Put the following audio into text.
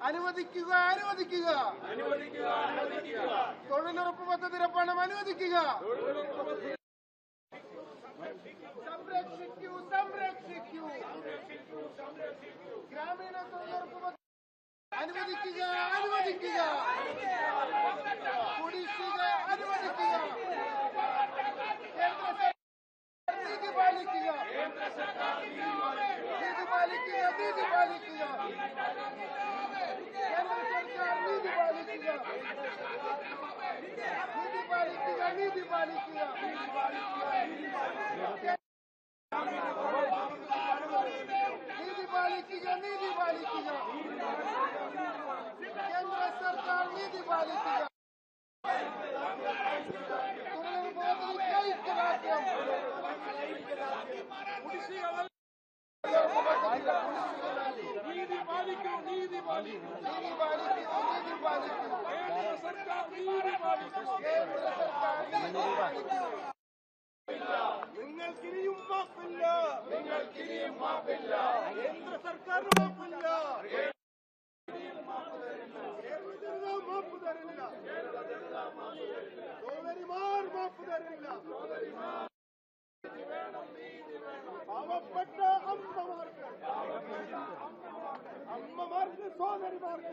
അനുവദിക്കുക അനുവദിക്കുക തൊഴിലുറപ്പ് പദ്ധതിയുടെ പണം അനുവദിക്കുക. സംരക്ഷിക്കൂ സംരക്ഷിക്കൂ ഗ്രാമീണ തൊഴിലുറപ്പ് പദ്ധതി അനുവദിക്കുക അനുവദിക്കുക കുടിശ്ശിക അനുവദിക്കുക. നീതി പാലിക്കുക നീതി പാലിക്കുക നീതി പാലിക്കുക കേന്ദ്ര സർക്കാർ നീതി പാലിക്കുക നീതി പാലിക്കുക നീതി പാലിക്കുക നീതി പാലിക്കുക നീതി പാലിക്കുക കേന്ദ്ര സർക്കാർ നീതി പാലിക്കുക. നീതി പാലിക്കൂ നീതി പാലിക്കൂ നീതി പാലിക്കൂ നീതി പാലിക്കൂ കേന്ദ്ര സർക്കാർ നീതി പാലിക്കൂ കേന്ദ്ര സർക്കാർ നീതി പാലിക്കൂ. നിങ്ങൾക്കിനിയും മാപ്പില്ല നിങ്ങൾക്കിനിയും മാപ്പില്ല കേന്ദ്ര സർക്കാർ മാപ്പില്ല മാപ്പ് തരില്ല സോദരിമാർ മാപ്പ് തരില്ല. പാവപ്പെട്ട അമ്മമാർക്ക് സോദരിമാർക്ക്